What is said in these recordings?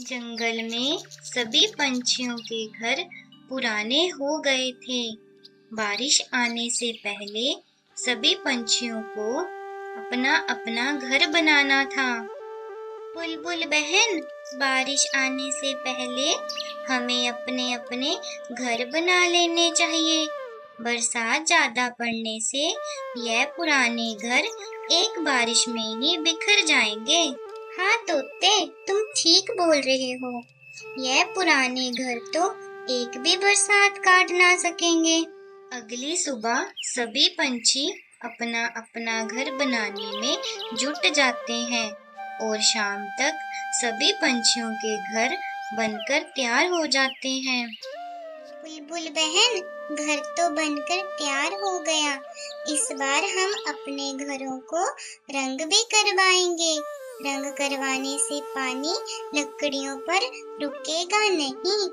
जंगल में सभी पंछियों के घर पुराने हो गए थे। बारिश आने से पहले सभी पंछियों को अपना अपना घर बनाना था। बुलबुल बहन, बारिश आने से पहले हमें अपने अपने घर बना लेने चाहिए। बरसात ज्यादा पड़ने से यह पुराने घर एक बारिश में ही बिखर जाएंगे। हाँ तोते, तुम ठीक बोल रहे हो। यह पुराने घर तो एक भी बरसात काट ना सकेंगे। अगली सुबह सभी पंछी अपना अपना घर बनाने में जुट जाते हैं और शाम तक सभी पंछियों के घर बनकर तैयार हो जाते हैं। बुलबुल बहन, घर तो बनकर तैयार हो गया। इस बार हम अपने घरों को रंग भी करवाएंगे। रंग करवाने से पानी लकड़ियों पर रुकेगा नहीं,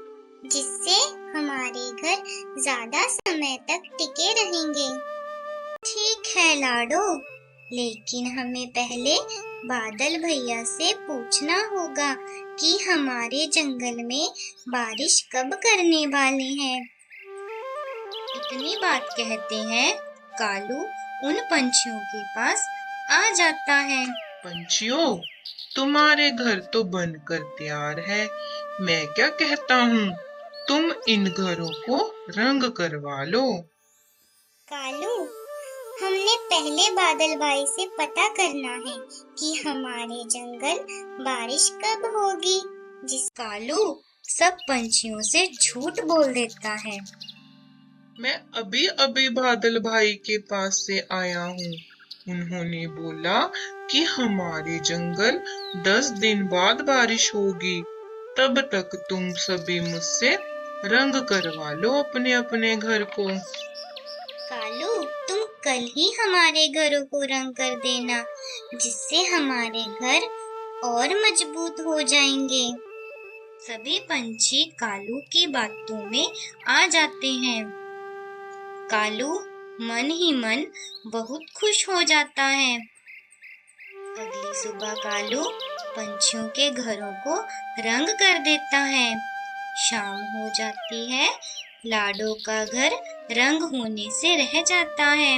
जिससे हमारे घर ज्यादा समय तक टिके रहेंगे। ठीक है लाडो, लेकिन हमें पहले बादल भैया से पूछना होगा कि हमारे जंगल में बारिश कब करने वाले हैं। इतनी बात कहते हैं कालू उन पंछियों के पास आ जाता है। पंछियों, तुम्हारे घर तो बनकर तैयार है। मैं क्या कहता हूँ, तुम इन घरों को रंग करवा लो। कालू, हमने पहले बादल भाई से पता करना है कि हमारे जंगल बारिश कब होगी। जिस कालू सब पंछियों से झूठ बोल देता है। मैं अभी अभी बादल भाई के पास से आया हूँ। उन्होंने बोला कि हमारे जंगल 10 दिन बाद बारिश होगी। तब तक तुम सभी मुझसे रंग करवा लो अपने अपने घर को। कालू, तुम कल ही हमारे घरों को रंग कर देना, जिससे हमारे घर और मजबूत हो जाएंगे। सभी पंछी कालू की बातों में आ जाते हैं। कालू मन ही मन बहुत खुश हो जाता है। अगली सुबह कालू पंछियों के घरों को रंग कर देता है। शाम हो जाती है। लाडो का घर रंग होने से रह जाता है।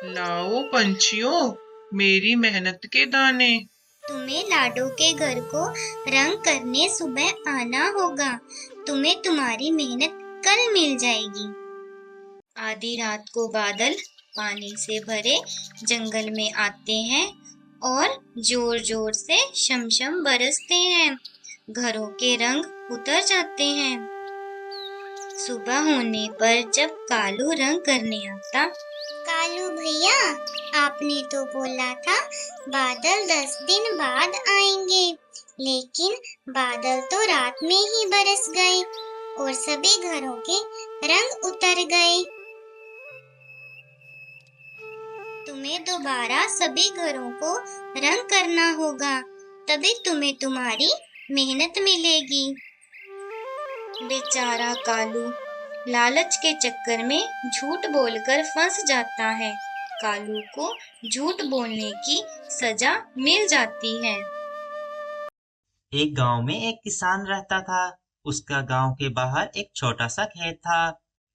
लाओ पंछियों, मेरी मेहनत के दाने। तुम्हें लाडो के घर को रंग करने सुबह आना होगा। तुम्हें तुम्हारी मेहनत कल मिल जाएगी। आधी रात को बादल पानी से भरे जंगल में आते हैं और जोर जोर से शमशम बरसते हैं। घरों के रंग उतर जाते हैं। सुबह होने पर जब कालू रंग करने आता, कालू भैया, आपने तो बोला था बादल 10 दिन बाद आएंगे, लेकिन बादल तो रात में ही बरस गए और सभी घरों के रंग उतर गए। तुम्हें दोबारा सभी घरों को रंग करना होगा, तभी तुम्हें तुम्हारी मेहनत मिलेगी। बेचारा कालू लालच के चक्कर में झूठ बोलकर फंस जाता है। कालू को झूठ बोलने की सजा मिल जाती है। एक गांव में एक किसान रहता था। उसका गांव के बाहर एक छोटा सा खेत था।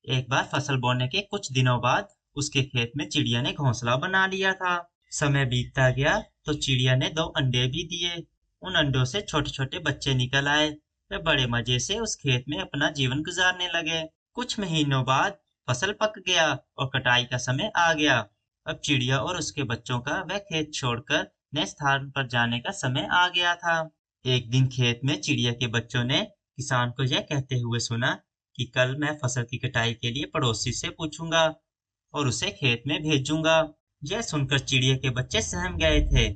एक बार फसल बोने के कुछ दिनों बाद उसके खेत में चिड़िया ने घोंसला बना लिया था। समय बीतता गया तो चिड़िया ने 2 अंडे भी दिए। उन अंडों से छोटे छोटे बच्चे निकल आए। वे बड़े मजे से उस खेत में अपना जीवन गुजारने लगे। कुछ महीनों बाद फसल पक गया और कटाई का समय आ गया। अब चिड़िया और उसके बच्चों का वह खेत छोड़कर नए स्थान पर जाने का समय आ गया था। एक दिन खेत में चिड़िया के बच्चों ने किसान को यह कहते हुए सुना कि कल मैं फसल की कटाई के लिए पड़ोसी से पूछूंगा और उसे खेत में भेजूंगा। यह सुनकर चिड़िया के बच्चे सहम गए थे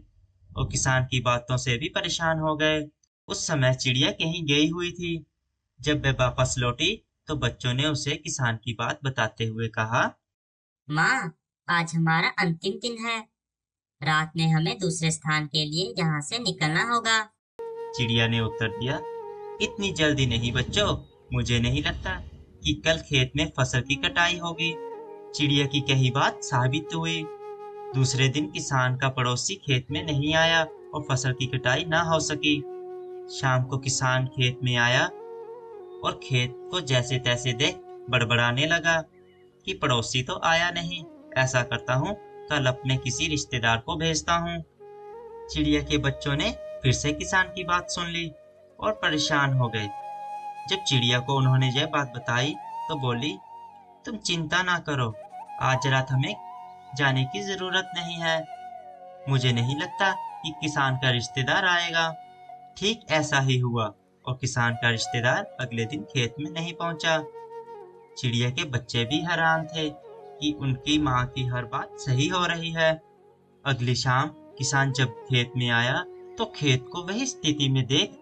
और किसान की बातों से भी परेशान हो गए। उस समय चिड़िया कहीं गई हुई थी। जब वह वापस लौटी तो बच्चों ने उसे किसान की बात बताते हुए कहा, माँ, आज हमारा अंतिम दिन है। रात में हमें दूसरे स्थान के लिए यहाँ से निकलना होगा। चिड़िया ने उत्तर दिया, इतनी जल्दी नहीं बच्चों, मुझे नहीं लगता कि कल खेत में फसल की कटाई होगी। चिड़िया की कही बात साबित हुई। दूसरे दिन किसान का पड़ोसी खेत में नहीं आया और फसल की कटाई ना हो सकी। शाम को किसान खेत में आया और खेत को जैसे तैसे देख बड़बड़ाने लगा कि पड़ोसी तो आया नहीं, ऐसा करता हूँ कल अपने किसी रिश्तेदार को भेजता हूँ। चिड़िया के बच्चों ने फिर से किसान की बात सुन ली और परेशान हो गए। जब चिड़िया को उन्होंने यह बात बताई तो बोली, तुम चिंता ना करो, आज रात हमें जाने की जरूरत नहीं है। मुझे नहीं लगता कि किसान का रिश्तेदार आएगा। ठीक ऐसा ही हुआ और किसान का रिश्तेदार अगले दिन खेत में नहीं पहुंचा। चिड़िया के बच्चे भी हैरान थे कि उनकी माँ की हर बात सही हो रही है। अगली शाम किसान जब खेत में आया तो खेत को वही स्थिति में देख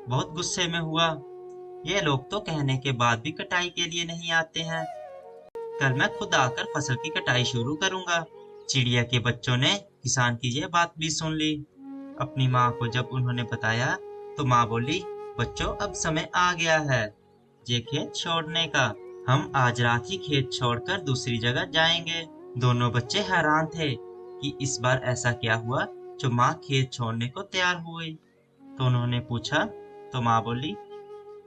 बहुत गुस्से में हुआ। ये लोग तो कहने के बाद भी कटाई के लिए नहीं आते हैं। कल मैं खुद आकर फसल की कटाई शुरू करूंगा। चिड़िया के बच्चों ने किसान की यह बात भी सुन ली। अपनी माँ को जब उन्होंने बताया तो माँ बोली, बच्चों अब समय आ गया है ये खेत छोड़ने का। हम आज रात ही खेत छोड़कर दूसरी जगह जाएंगे। दोनों बच्चे हैरान थे कि इस बार ऐसा क्या हुआ जो माँ खेत छोड़ने को तैयार हुई। तो उन्होंने पूछा तो माँ बोली,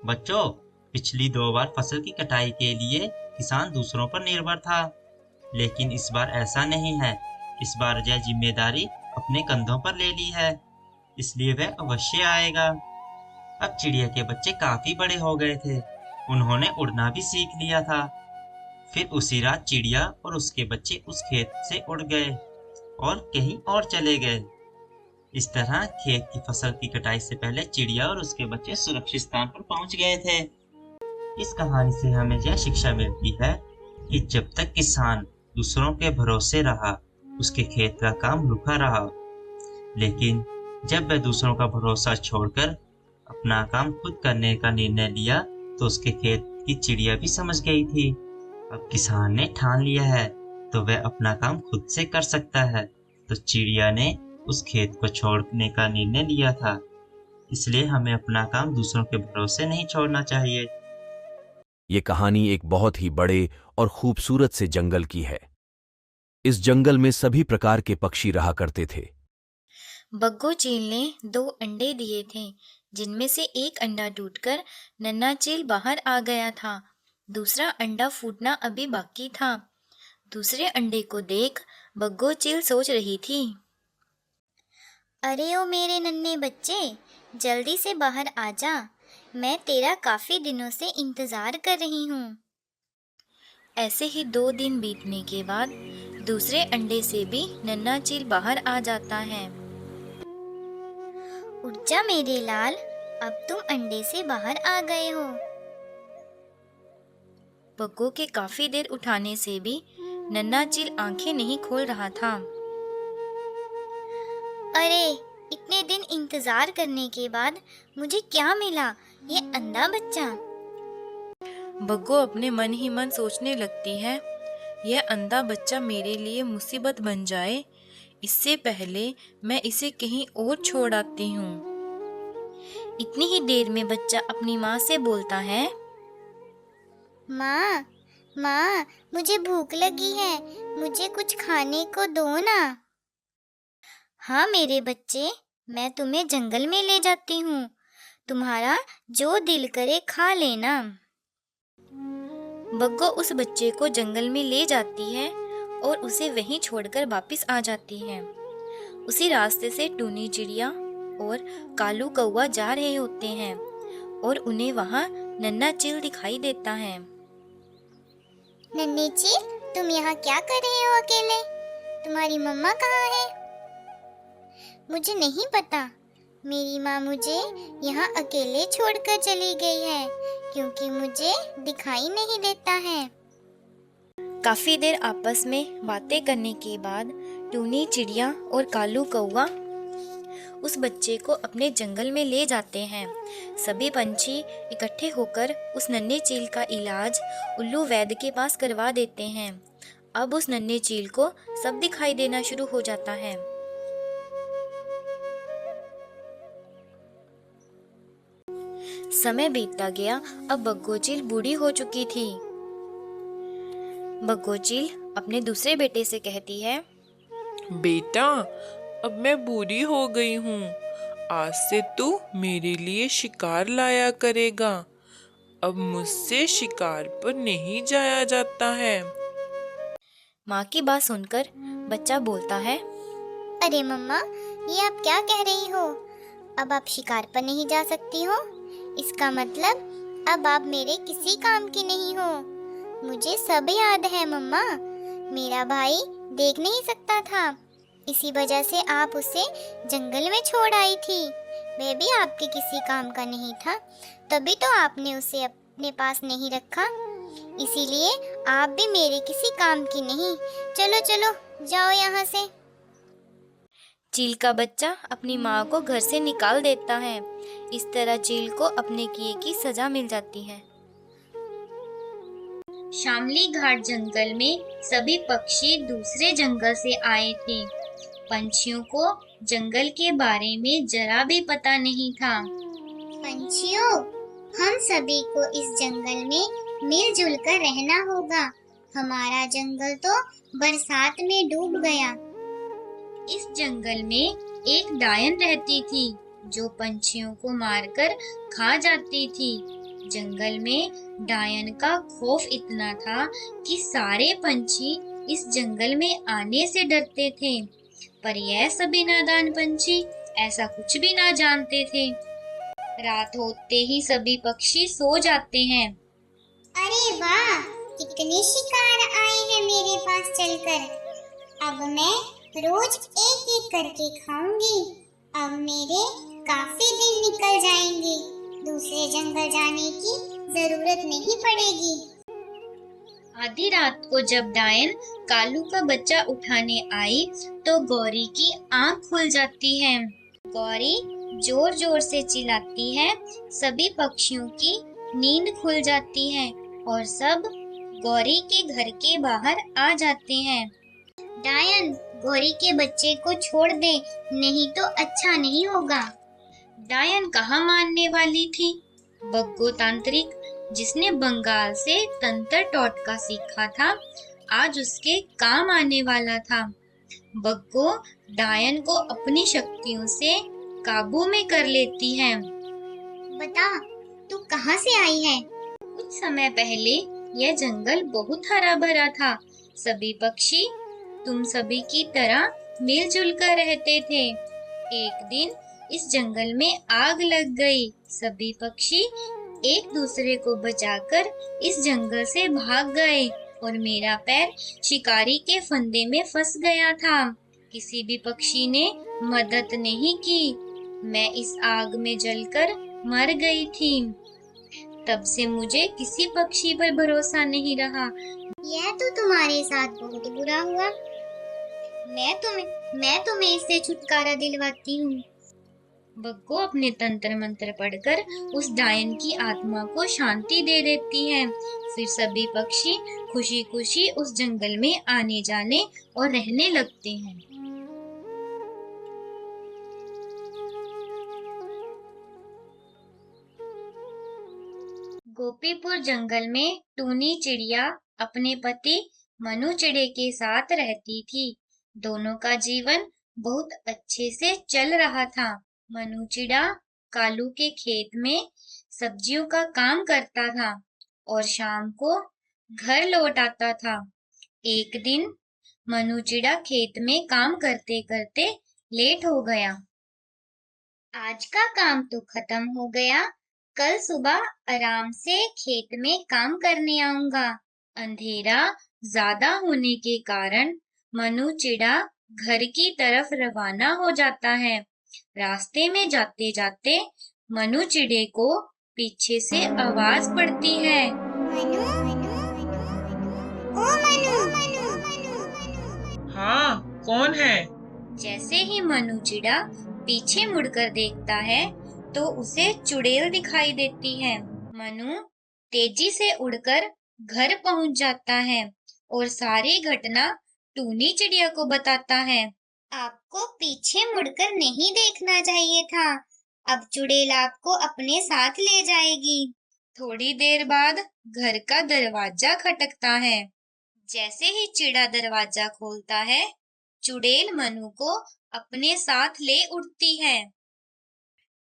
बच्चों पिछली 2 बार फसल की कटाई के लिए किसान दूसरों पर निर्भर था, लेकिन इस बार ऐसा नहीं है। इस बार यह जिम्मेदारी अपने कंधों पर ले ली है, इसलिए वह अवश्य आएगा। अब चिड़िया के बच्चे काफी बड़े हो गए थे, उन्होंने उड़ना भी सीख लिया था। फिर उसी रात चिड़िया और उसके बच्चे उस खेत से उड़ गए और कहीं और चले गए। इस तरह खेत की फसल की कटाई से पहले चिड़िया और उसके बच्चे सुरक्षित स्थान पर पहुंच गए थे। इस कहानी से हमें यह शिक्षा मिलती है कि जब तक किसान दूसरों के भरोसे रहा, उसके खेत का काम रुका रहा, लेकिन जब वह दूसरों का भरोसा छोड़कर अपना काम खुद करने का निर्णय लिया तो उसके खेत की चिड़िया भी समझ गई थी अब किसान ने ठान लिया है तो वह अपना काम खुद से कर सकता है। तो चिड़िया ने उस खेत को छोड़ने का निर्णय लिया था, इसलिए हमें अपना काम दूसरों के भरोसे नहीं छोड़ना चाहिए। ये कहानी एक बहुत ही बड़े और खूबसूरत से जंगल की है। इस जंगल में सभी प्रकार के पक्षी रहा करते थे। बग्गो चील ने 2 अंडे दिए थे, जिनमें से एक अंडा टूटकर नन्हा चील बाहर आ गया था। दूसरा अंडा फूटना अभी बाकी था। दूसरे अंडे को देख बग्गो चील सोच रही थी, अरे ओ मेरे नन्हे बच्चे, जल्दी से बाहर आ जा, मैं तेरा काफी दिनों से इंतजार कर रही हूँ। ऐसे ही 2 दिन बीतने के बाद दूसरे अंडे से भी नन्हा चील बाहर आ जाता है। उठ जा मेरे लाल, अब तुम अंडे से बाहर आ गए हो। बग्गो के काफी देर उठाने से भी नन्हा चील आंखें नहीं खोल रहा था। अरे इतने दिन इंतजार करने के बाद मुझे क्या मिला, ये अंधा बच्चा। बग्गो अपने मन ही मन सोचने लगती है, यह अंधा बच्चा मेरे लिए मुसीबत बन जाए, इससे पहले मैं इसे कहीं और छोड़ आती हूँ। इतनी ही देर में बच्चा अपनी माँ से बोलता है, माँ माँ, मुझे भूख लगी है, मुझे कुछ खाने को दो ना। हाँ मेरे बच्चे, मैं तुम्हें जंगल में ले जाती हूँ, तुम्हारा जो दिल करे खा लेना। बग्गो उस बच्चे को जंगल में ले जाती है और उसे वहीं छोड़कर वापस आ जाती है। उसी रास्ते से टूनी चिड़िया और कालू कौवा जा रहे होते हैं और उन्हें वहाँ नन्हा चील दिखाई देता है। नन्हे चील, तुम यहाँ क्या कर रहे हो अकेले? तुम्हारी मम्मा कहाँ है? मुझे नहीं पता, मेरी माँ मुझे यहाँ अकेले छोड़कर चली गई है क्योंकि मुझे दिखाई नहीं देता है। काफी देर आपस में बातें करने के बाद टूनी चिड़िया और कालू कौवा उस बच्चे को अपने जंगल में ले जाते हैं। सभी पंछी इकट्ठे होकर उस नन्हे चील का इलाज उल्लू वैद्य के पास करवा देते हैं। अब उस नन्हे चील को सब दिखाई देना शुरू हो जाता है। समय बीतता गया, अब बग्गो चील बूढ़ी हो चुकी थी। बग्गो चील अपने दूसरे बेटे से कहती है, बेटा, अब मैं बूढ़ी हो गई हूँ। आज से तू मेरे लिए शिकार लाया करेगा। अब मुझसे शिकार पर नहीं जाया जाता है। माँ की बात सुनकर बच्चा बोलता है, अरे मम्मा, ये आप क्या कह रही हो? अब आप शिकार पर नहीं जा सकती हो? इसका मतलब अब आप मेरे किसी काम की नहीं हो। मुझे सब याद है मम्मा। मेरा भाई देख नहीं सकता था, इसी वजह से आप उसे जंगल में छोड़ आई थी। वह भी आपके किसी काम का नहीं था, तभी तो आपने उसे अपने पास नहीं रखा। इसीलिए आप भी मेरे किसी काम की नहीं। चलो चलो, जाओ यहाँ से। चील का बच्चा अपनी माँ को घर से निकाल देता है। इस तरह चील को अपने किए की सजा मिल जाती है। शामली घाट जंगल में सभी पक्षी दूसरे जंगल से आए थे। पंछियों को जंगल के बारे में जरा भी पता नहीं था। पंछियों, हम सभी को इस जंगल में मिलजुल कर रहना होगा। हमारा जंगल तो बरसात में डूब गया। इस जंगल में एक डायन रहती थी जो पंछियों को मारकर खा जाती थी। जंगल में डायन का खौफ इतना था कि सारे पंछी इस जंगल में आने से डरते थे। पर यह सभी नादान पंछी ऐसा कुछ भी ना जानते थे। रात होते ही सभी पक्षी सो जाते हैं। अरे वाह, कितने शिकार आए हैं मेरे पास चलकर। अब मैं रोज एक एक करके खाऊंगी। अब मेरे काफी दिन निकल जाएंगे। दूसरे जंगल जाने की जरूरत नहीं पड़ेगी। आधी रात को जब डायन कालू का बच्चा उठाने आई तो गौरी की आंख खुल जाती है। गौरी जोर जोर से चिल्लाती है। सभी पक्षियों की नींद खुल जाती है और सब गौरी के घर के बाहर आ जाते हैं। डायन, गौरी के बच्चे को छोड़ दे, नहीं तो अच्छा नहीं होगा। डायन कहाँ मानने वाली थी। बग्गो तांत्रिक, जिसने बंगाल से तंत्र टोटका सीखा था, आज उसके काम आने वाला था। बग्गो डायन को अपनी शक्तियों से काबू में कर लेती है। बता, तू कहाँ से आई है? कुछ समय पहले यह जंगल बहुत हरा भरा था। सभी पक्षी तुम सभी की तरह मिलजुल कर रहते थे। एक दिन इस जंगल में आग लग गई। सभी पक्षी एक दूसरे को बचाकर इस जंगल से भाग गए और मेरा पैर शिकारी के फंदे में फंस गया था। किसी भी पक्षी ने मदद नहीं की। मैं इस आग में जलकर मर गई थी। तब से मुझे किसी पक्षी पर भरोसा नहीं रहा। यह तो तुम्हारे साथ बहुत बुरा हुआ। मैं तुम्हें इससे छुटकारा दिलवाती हूँ। बग्गो अपने तंत्र मंत्र पढ़कर उस डायन की आत्मा को शांति दे देती है। फिर सभी पक्षी खुशी खुशी उस जंगल में आने जाने और रहने लगते हैं। गोपीपुर जंगल में टूनी चिड़िया अपने पति मनु चिड़े के साथ रहती थी। दोनों का जीवन बहुत अच्छे से चल रहा था। मनु चिड़ा कालू के खेत में सब्जियों का काम करता था और शाम को घर लौट आता था। एक दिन मनु चिड़ा खेत में काम करते करते लेट हो गया। आज का काम तो खत्म हो गया। कल सुबह आराम से खेत में काम करने आऊंगा। अंधेरा ज्यादा होने के कारण मनु चिड़ा घर की तरफ रवाना हो जाता है। रास्ते में जाते जाते मनु चिड़े को पीछे से आवाज पड़ती है। मनु, ओ मनु। हाँ, कौन है? जैसे ही मनु चिड़ा पीछे मुड़कर देखता है तो उसे चुड़ैल दिखाई देती है। मनु तेजी से उड़कर घर पहुंच जाता है और सारी घटना टूनी चिड़िया को बताता है। आपको पीछे मुड़कर नहीं देखना चाहिए था। अब चुड़ैल आपको अपने साथ ले जाएगी। थोड़ी देर बाद घर का दरवाजा खटकता है। जैसे ही चिड़ा दरवाजा खोलता है, चुड़ैल मनु को अपने साथ ले उड़ती है।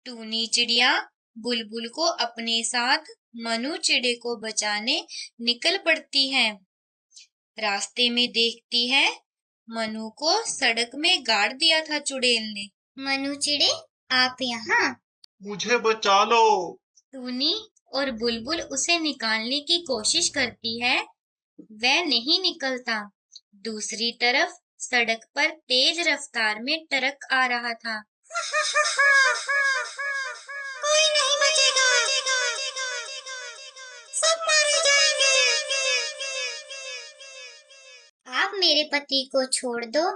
टूनी चिड़िया बुलबुल को अपने साथ मनु चिड़े को बचाने निकल पड़ती है। रास्ते में देखती है मनु को सड़क में गाड़ दिया था चुड़ैल ने। मनु चिड़े, आप यहाँ? मुझे बचा लो। टूनी और बुलबुल उसे निकालने की कोशिश करती है, वह नहीं निकलता। दूसरी तरफ सड़क पर तेज रफ्तार में ट्रक आ रहा था। कोई नहीं बचेगा, सब मारे जाएंगे। आप मेरे पति को छोड़ दो।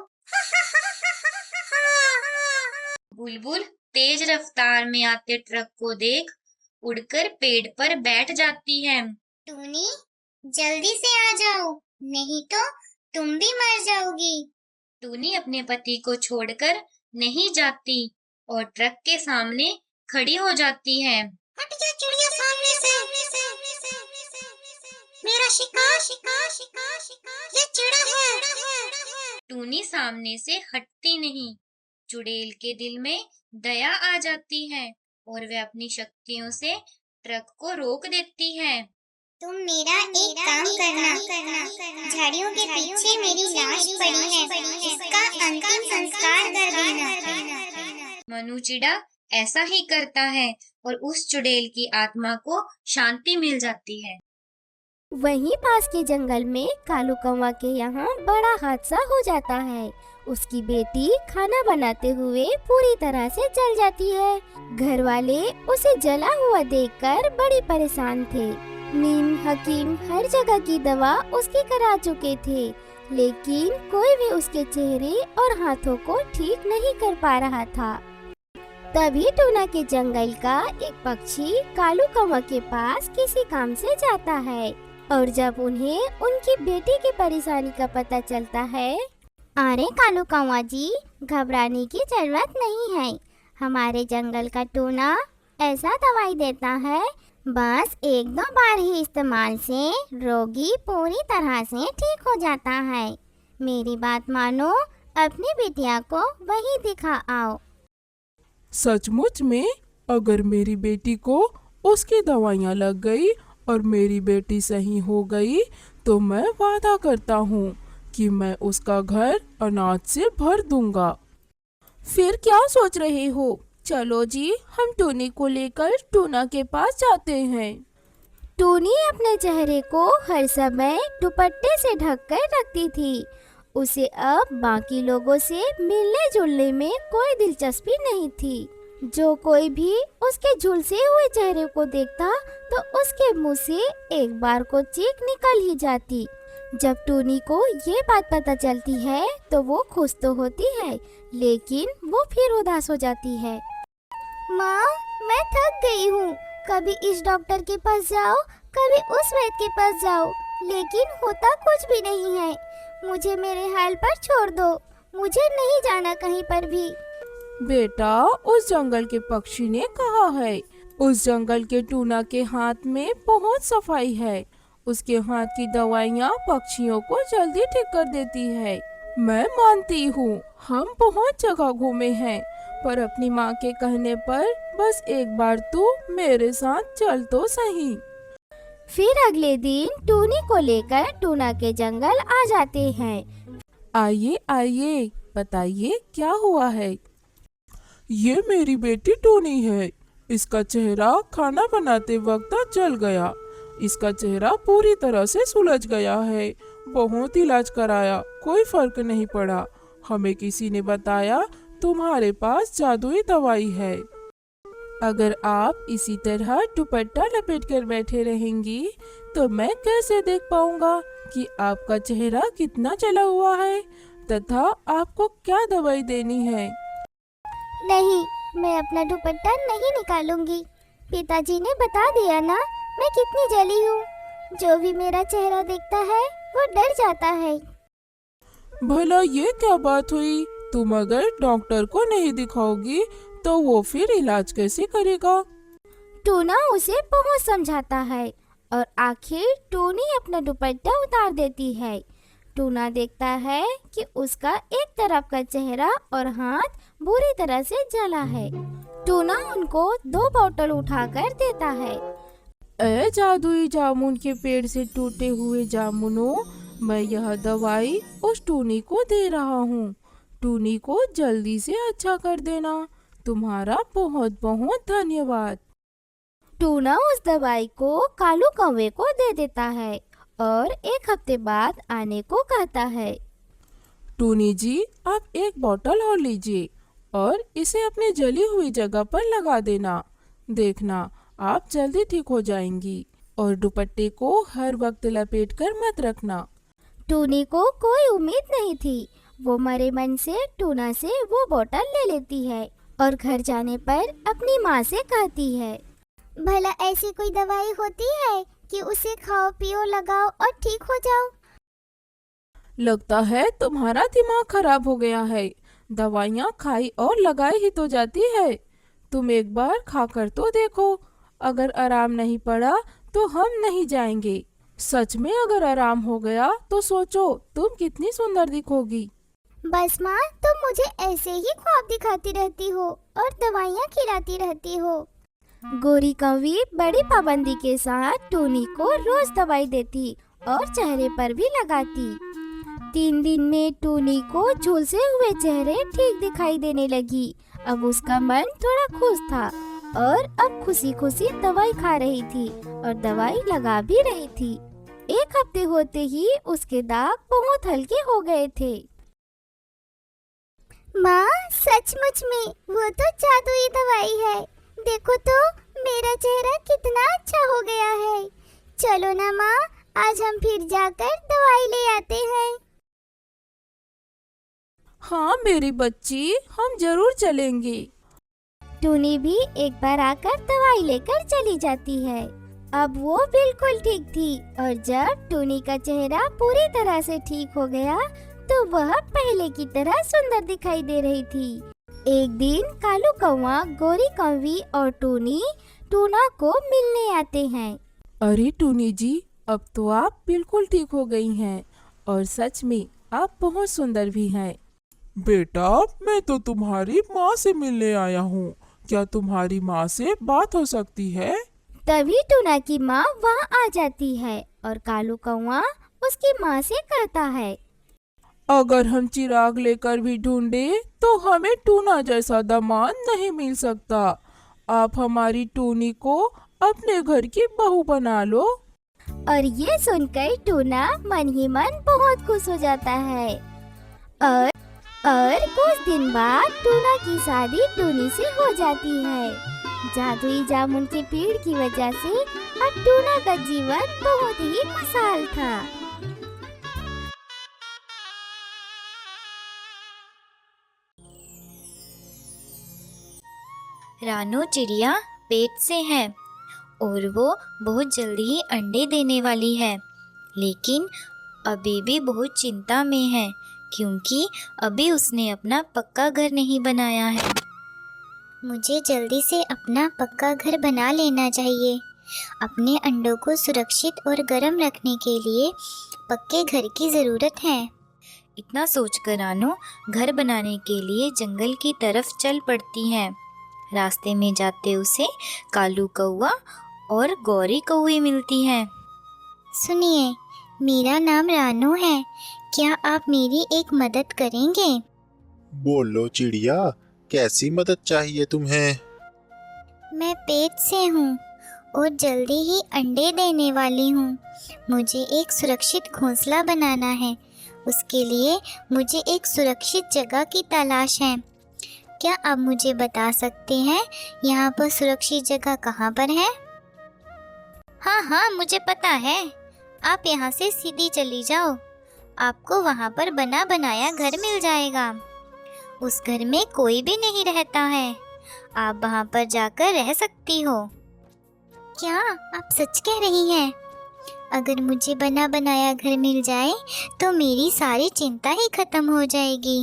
बुलबुल तेज रफ्तार में आते ट्रक को देख उड़कर पेड़ पर बैठ जाती है। टूनी, जल्दी से आ जाओ, नहीं तो तुम भी मर जाओगी। टूनी अपने पति को छोड़कर नहीं जाती और ट्रक के सामने खड़ी हो जाती है। हट जा चिड़िया सामने से। मेरा शिकार ये चिड़ा है। टूनी सामने से हटती नहीं। चुड़ैल के दिल में दया आ जाती है और वह अपनी शक्तियों से ट्रक को रोक देती है। तुम मेरा एक काम करना, झाड़ियों के पीछे मेरी लाश पड़ी है, इसका अंतिम संस्कार कर देना। मनु चिड़ा ऐसा ही करता है और उस चुड़ैल की आत्मा को शांति मिल जाती है। वहीं पास के जंगल में कालू कौवा के यहाँ बड़ा हादसा हो जाता है। उसकी बेटी खाना बनाते हुए पूरी तरह से जल जाती है। घर वाले उसे जला हुआ देखकर बड़ी परेशान थे। नीम हकीम हर जगह की दवा उसकी करा चुके थे, लेकिन कोई भी उसके चेहरे और हाथों को ठीक नहीं कर पा रहा था। तभी टूना के जंगल का एक पक्षी कालू कौवा के पास किसी काम से जाता है और जब उन्हें उनकी बेटी की परेशानी का पता चलता है। अरे कालू कौवा जी, घबराने की जरूरत नहीं है। हमारे जंगल का टूना ऐसा दवाई देता है, बस एक दो बार ही इस्तेमाल से रोगी पूरी तरह से ठीक हो जाता है। मेरी बात मानो, अपनी बिटिया को वही दिखा आओ। सचमुच में अगर मेरी बेटी को उसकी दवाइयाँ लग गई और मेरी बेटी सही हो गई तो मैं वादा करता हूँ कि मैं उसका घर अनाज से भर दूंगा। फिर क्या सोच रहे हो? चलो जी, हम टूनी को लेकर टूना के पास जाते हैं। टूनी अपने चेहरे को हर समय दुपट्टे से ढक कर रखती थी। उसे अब बाकी लोगों से मिलने जुलने में कोई दिलचस्पी नहीं थी। जो कोई भी उसके झुलसे हुए चेहरे को देखता तो उसके मुंह से एक बार को चीख निकल ही जाती। जब टूनी को ये बात पता चलती है तो वो खुश तो होती है, लेकिन वो फिर उदास हो जाती है। माँ, मैं थक गई हूँ। कभी इस डॉक्टर के पास जाओ, कभी उस वैद्य के पास जाओ, लेकिन होता कुछ भी नहीं है। मुझे मेरे हाल पर छोड़ दो, मुझे नहीं जाना कहीं पर भी। बेटा, उस जंगल के पक्षी ने कहा है। उस जंगल के टूना के हाथ में बहुत सफाई है। उसके हाथ की दवाइयाँ पक्षियों को जल्दी ठीक कर देती है। मैं मानती हूँ, हम बहुत जगह घूमे हैं, पर अपनी माँ के कहने पर बस एक बार तू मेरे साथ चल तो सही। फिर अगले दिन टूनी को लेकर टूना के जंगल आ जाते हैं। आइए आइए, बताइए क्या हुआ है? ये मेरी बेटी टूनी है। इसका चेहरा खाना बनाते वक्त जल गया। इसका चेहरा पूरी तरह से सुलझ गया है। बहुत इलाज कराया, कोई फर्क नहीं पड़ा। हमें किसी ने बताया तुम्हारे पास जादुई दवाई है। अगर आप इसी तरह दुपट्टा लपेट कर बैठे रहेंगी तो मैं कैसे देख पाऊंगा कि आपका चेहरा कितना जला हुआ है तथा आपको क्या दवाई देनी है। नहीं, मैं अपना दुपट्टा नहीं निकालूंगी। पिताजी ने बता दिया ना मैं कितनी जली हूँ। जो भी मेरा चेहरा देखता है वो डर जाता है। भला ये क्या बात हुई? तुम अगर डॉक्टर को नहीं दिखाओगी तो वो फिर इलाज कैसे करेगा? टूना उसे बहुत समझाता है और आखिर टूनी अपना दुपट्टा उतार देती है। टूना देखता है कि उसका एक तरफ का चेहरा और हाथ बुरी तरह से जला है। टूना उनको 2 बोतल उठाकर देता है। ए जादुई जामुन के पेड़ से टूटे हुए जामुनों, मैं यह दवाई उस टूनी को दे रहा हूँ। टूनी को जल्दी से अच्छा कर देना। तुम्हारा बहुत बहुत धन्यवाद। टूना उस दवाई को कालू कौवे को दे देता है और 1 हफ्ते बाद आने को कहता है। टूनी जी, आप 1 बोतल और लीजिए और इसे अपनी जली हुई जगह पर लगा देना। देखना, आप जल्दी ठीक हो जाएंगी। और दुपट्टे को हर वक्त लपेटकर मत रखना। टूनी को कोई उम्मीद नहीं थी। वो मरे मन से टूना से वो बोतल ले लेती है और घर जाने पर अपनी माँ से कहती है, भला ऐसी कोई दवाई होती है कि उसे खाओ पियो लगाओ और ठीक हो जाओ? लगता है तुम्हारा दिमाग खराब हो गया है। दवाइयाँ खाई और लगाई ही तो जाती है। तुम एक बार खाकर तो देखो। अगर आराम नहीं पड़ा तो हम नहीं जाएंगे। सच में अगर आराम हो गया तो सोचो तुम कितनी सुंदर दिखोगी। बस माँ, तुम मुझे ऐसे ही ख्वाब दिखाती रहती हो और दवाइयाँ खिलाती रहती हो। गोरी कौवी बड़ी पाबंदी के साथ टूनी को रोज दवाई देती और चेहरे पर भी लगाती। 3 दिन में टूनी को झुलसे हुए चेहरे ठीक दिखाई देने लगी। अब उसका मन थोड़ा खुश था और अब खुशी खुशी दवाई खा रही थी और दवाई लगा भी रही थी। 1 हफ्ते होते ही उसके दाग बहुत हल्के हो गए थे। माँ, सचमुच में वो तो जादुई दवाई है। देखो तो मेरा चेहरा कितना अच्छा हो गया है। चलो ना माँ, आज हम फिर जाकर दवाई ले आते हैं। हाँ मेरी बच्ची, हम जरूर चलेंगे। टूनी भी एक बार आकर दवाई लेकर चली जाती है। अब वो बिल्कुल ठीक थी और जब टूनी का चेहरा पूरी तरह से ठीक हो गया तो वह पहले की तरह सुंदर दिखाई दे रही थी। एक दिन कालू कौवा, गोरी कौवी और टूनी टूना को मिलने आते हैं। अरे टूनी जी, अब तो आप बिल्कुल ठीक हो गई हैं और सच में आप बहुत सुंदर भी हैं। बेटा, मैं तो तुम्हारी माँ से मिलने आया हूँ। क्या तुम्हारी माँ से बात हो सकती है? तभी टूना की माँ वहाँ आ जाती है और कालू कौवा उसकी माँ से कहता है, अगर हम चिराग लेकर भी ढूंढे तो हमें टूना जैसा दामाद नहीं मिल सकता। आप हमारी टूनी को अपने घर की बहू बना लो। और ये सुनकर टूना मन ही मन बहुत खुश हो जाता है। और कुछ दिन बाद टूना की शादी टूनी से हो जाती है। जादुई जामुन के पेड़ की वजह से अब टूना का जीवन बहुत ही खुशहाल था। रानू चिड़िया पेट से है और वो बहुत जल्दी ही अंडे देने वाली है, लेकिन अभी भी बहुत चिंता में है क्योंकि अभी उसने अपना पक्का घर नहीं बनाया है। मुझे जल्दी से अपना पक्का घर बना लेना चाहिए। अपने अंडों को सुरक्षित और गर्म रखने के लिए पक्के घर की ज़रूरत है। इतना सोचकर रानू घर बनाने के लिए जंगल की तरफ चल पड़ती है। रास्ते में जाते उसे कालू कौवा और गौरी कौवी मिलती है। सुनिए, मेरा नाम रानू है। क्या आप मेरी एक मदद करेंगे? बोलो चिड़िया, कैसी मदद चाहिए तुम्हें? मैं पेट से हूँ और जल्दी ही अंडे देने वाली हूँ। मुझे एक सुरक्षित घोंसला बनाना है। उसके लिए मुझे एक सुरक्षित जगह की तलाश है। क्या आप मुझे बता सकते हैं यहाँ पर सुरक्षित जगह कहाँ पर है? हाँ, मुझे पता है। आप यहाँ से सीधी चली जाओ। आपको वहाँ पर बना बनाया घर मिल जाएगा। उस घर में कोई भी नहीं रहता है। आप वहाँ पर जाकर रह सकती हो। क्या आप सच कह रही हैं? अगर मुझे बना बनाया घर मिल जाए तो मेरी सारी चिंता ही खत्म हो जाएगी।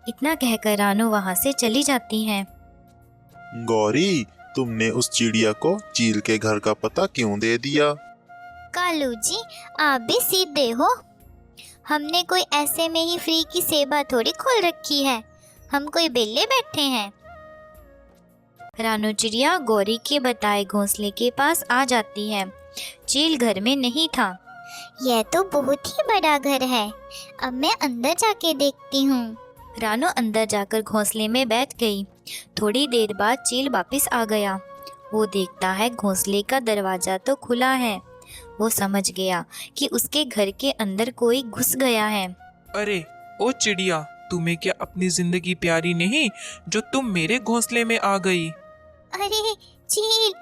इतना कहकर रानू वहाँ से चली जाती है। गौरी, तुमने उस चिड़िया को चील के घर का पता क्यों दे दिया? कालू जी, आप भी सीधे हो। हमने कोई ऐसे में ही फ्री की सेवा थोड़ी खोल रखी है, हम कोई बेले बैठे हैं। रानू चिड़िया गौरी के बताए घोंसले के पास आ जाती है। चील घर में नहीं था। यह तो बहुत ही बड़ा घर है, अब मैं अंदर जाके देखती हूँ। रानू अंदर जाकर घोंसले में बैठ गई। थोड़ी देर बाद चील वापस आ गया। वो देखता है घोंसले का दरवाजा तो खुला है। वो समझ गया कि उसके घर के अंदर कोई घुस गया है। अरे ओ चिड़िया, तुम्हें क्या अपनी जिंदगी प्यारी नहीं जो तुम मेरे घोंसले में आ गई? अरे चील,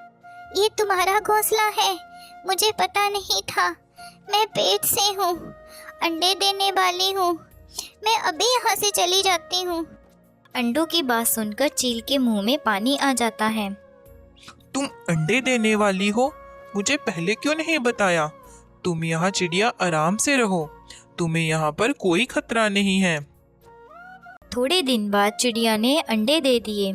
ये तुम्हारा घोंसला है, मुझे पता नहीं था। मैं पेट से हूँ, अंडे देने वाली हूँ, मैं अभी यहाँ से चली जाती हूँ। अंडों की बात सुनकर चील के मुंह में पानी आ जाता है। तुम अंडे देने वाली हो? मुझे पहले क्यों नहीं बताया? तुम यहाँ चिड़िया आराम से रहो, तुम्हें यहाँ पर कोई खतरा नहीं है। थोड़े दिन बाद चिड़िया ने अंडे दे दिए।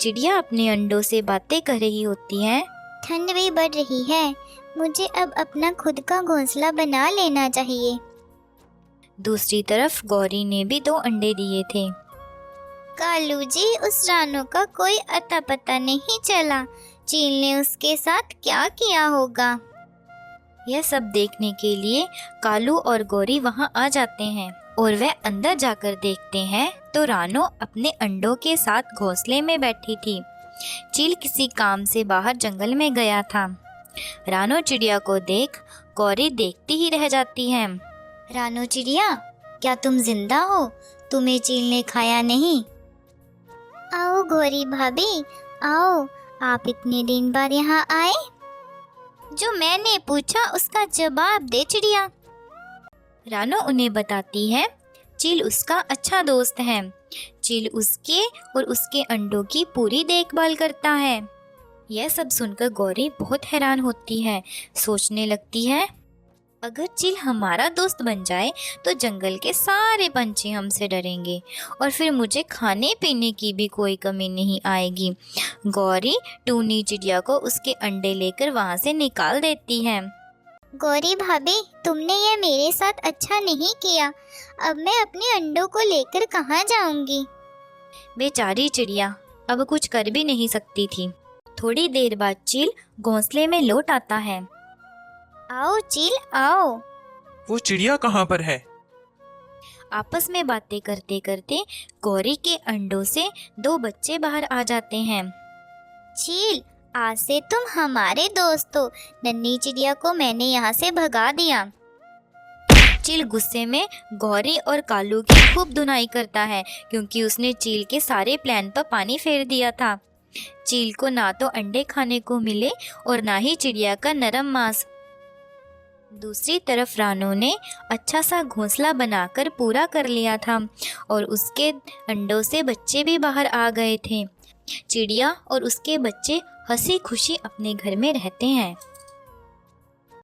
चिड़िया अपने अंडों से बातें कर रही होती है। ठंड भी बढ़ रही है, मुझे अब अपना खुद का घोंसला बना लेना चाहिए। दूसरी तरफ गौरी ने भी 2 अंडे दिए थे। कालू जी, उस रानू का कोई अता पता नहीं चला, चील ने उसके साथ क्या किया होगा। यह सब देखने के लिए कालू और गौरी वहां आ जाते हैं और वह अंदर जाकर देखते हैं तो रानू अपने अंडों के साथ घोंसले में बैठी थी। चील किसी काम से बाहर जंगल में गया था। रानू चिड़िया को देख गौरी देखती ही रह जाती है। रानू चिड़िया, क्या तुम जिंदा हो? तुम्हें चील ने खाया नहीं? आओ गौरी भाभी, आओ, आप इतने दिन बाद यहाँ आए। जो मैंने पूछा उसका जवाब दे चिड़िया। रानू उन्हें बताती है चील उसका अच्छा दोस्त है। चील उसके और उसके अंडों की पूरी देखभाल करता है। यह सब सुनकर गौरी बहुत हैरान होती है। सोचने लगती है, अगर चील हमारा दोस्त बन जाए तो जंगल के सारे पंछी हमसे डरेंगे और फिर मुझे खाने पीने की भी कोई कमी नहीं आएगी। गौरी टूनी चिड़िया को उसके अंडे लेकर वहाँ से निकाल देती है। गौरी भाभी, तुमने ये मेरे साथ अच्छा नहीं किया। अब मैं अपने अंडों को लेकर कहाँ जाऊंगी? बेचारी चिड़िया अब कुछ कर भी नहीं सकती थी। थोड़ी देर बाद चील घोंसले में लौट आता है। आओ चील, आओ। वो चिड़िया कहाँ पर है? आपस में बातें करते करते गौरी के अंडों से 2 बच्चे बाहर आ जाते हैं। चील, आज से तुम हमारे दोस्त हो। नन्ही चिड़िया को मैंने यहाँ से भगा दिया। चील गुस्से में गौरी और कालू की खूब धुनाई करता है क्योंकि उसने चील के सारे प्लान पर पानी फेर दिया था। चील को ना तो अंडे खाने को मिले और ना ही चिड़िया का नरम मांस। दूसरी तरफ रानू ने अच्छा सा घोंसला बनाकर पूरा कर लिया था और उसके अंडों से बच्चे भी बाहर आ गए थे। चिड़िया और उसके बच्चे हंसी खुशी अपने घर में रहते हैं।